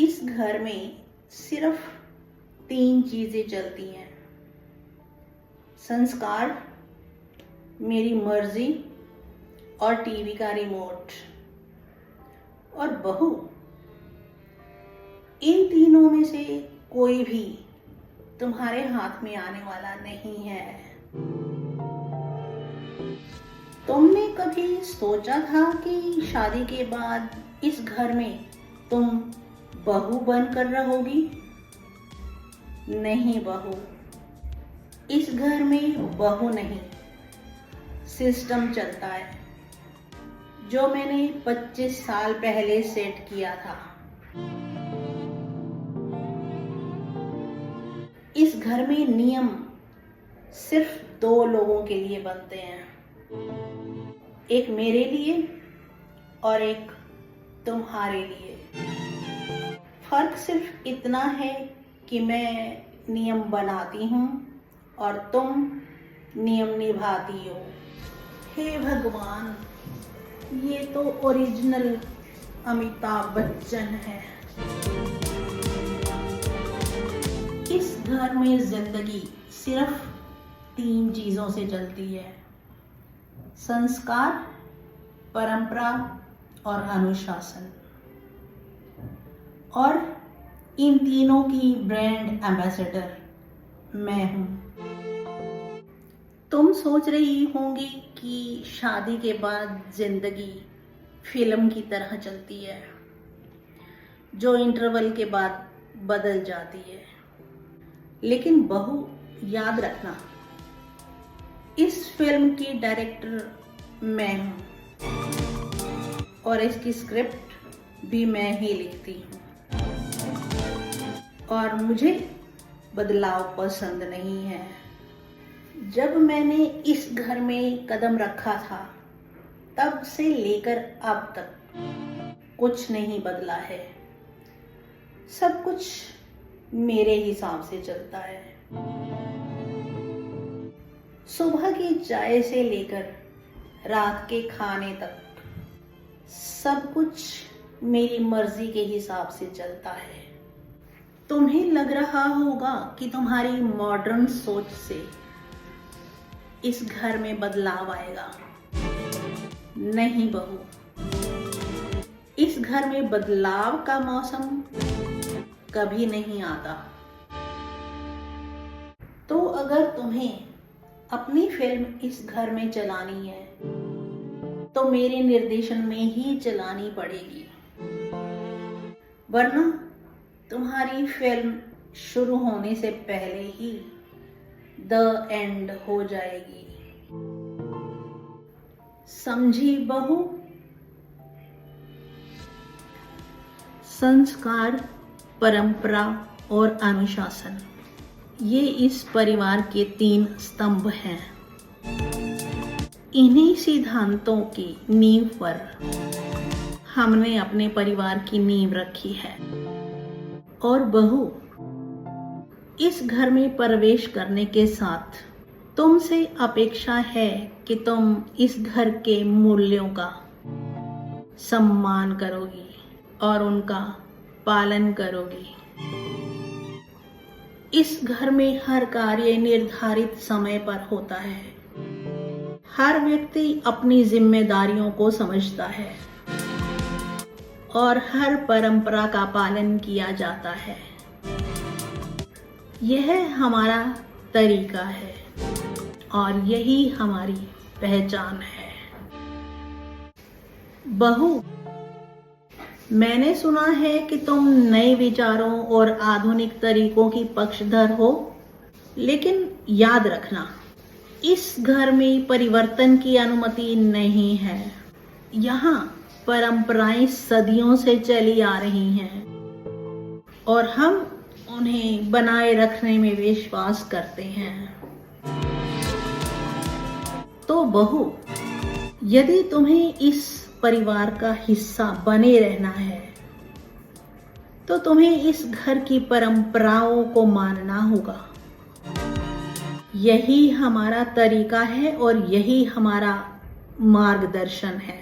इस घर में सिर्फ 3 चीजें चलती हैं: संस्कार, मेरी मर्जी और टीवी का रिमोट। और बहू, इन तीनों में से कोई भी तुम्हारे हाथ में आने वाला नहीं है। तुमने कभी सोचा था कि शादी के बाद इस घर में तुम बहू बनकर रहोगी? नहीं बहू, इस घर में बहू नहीं, सिस्टम चलता है जो मैंने 25 साल पहले सेट किया था। इस घर में नियम सिर्फ 2 लोगों के लिए बनते हैं, एक मेरे लिए और एक तुम्हारे लिए। फर्क सिर्फ इतना है कि मैं नियम बनाती हूँ और तुम नियम निभाती हो। हे भगवान, ये तो ओरिजिनल अमिताभ बच्चन है। इस घर में जिंदगी सिर्फ 3 चीजों से चलती है: संस्कार, परंपरा और अनुशासन। और इन तीनों की ब्रांड एम्बेसडर मैं हूं। तुम सोच रही होंगी कि शादी के बाद जिंदगी फिल्म की तरह चलती है, जो इंटरवल के बाद बदल जाती है। लेकिन बहू, याद रखना, इस फिल्म की डायरेक्टर मैं हूं और इसकी स्क्रिप्ट भी मैं ही लिखती हूँ। और मुझे बदलाव पसंद नहीं है। जब मैंने इस घर में कदम रखा था, तब से लेकर अब तक कुछ नहीं बदला है। सब कुछ मेरे हिसाब से चलता है। सुबह की चाय से लेकर रात के खाने तक सब कुछ मेरी मर्जी के हिसाब से चलता है। तुम्हें लग रहा होगा कि तुम्हारी मॉडर्न सोच से इस घर में बदलाव आएगा। नहीं बहू, इस घर में बदलाव का मौसम कभी नहीं आता। तो अगर तुम्हें अपनी फिल्म इस घर में चलानी है, तो मेरे निर्देशन में ही चलानी पड़ेगी, वरना तुम्हारी फिल्म शुरू होने से पहले ही द एंड हो जाएगी। समझी बहू? संस्कार, परंपरा और अनुशासन, ये इस परिवार के 3 स्तंभ हैं। इन्हीं सिद्धांतों की नींव पर हमने अपने परिवार की नींव रखी है। और बहू, इस घर में प्रवेश करने के साथ तुमसे अपेक्षा है कि तुम इस घर के मूल्यों का सम्मान करोगी और उनका पालन करोगी। इस घर में हर कार्य निर्धारित समय पर होता है। हर व्यक्ति अपनी जिम्मेदारियों को समझता है और हर परंपरा का पालन किया जाता है। यह हमारा तरीका है और यही हमारी पहचान है। बहू, मैंने सुना है कि तुम नए विचारों और आधुनिक तरीकों की पक्षधर हो, लेकिन याद रखना, इस घर में परिवर्तन की अनुमति नहीं है। यहाँ परंपराएं सदियों से चली आ रही हैं और हम उन्हें बनाए रखने में विश्वास करते हैं। तो बहू, यदि तुम्हें इस परिवार का हिस्सा बने रहना है, तो तुम्हें इस घर की परंपराओं को मानना होगा। यही हमारा तरीका है और यही हमारा मार्गदर्शन है।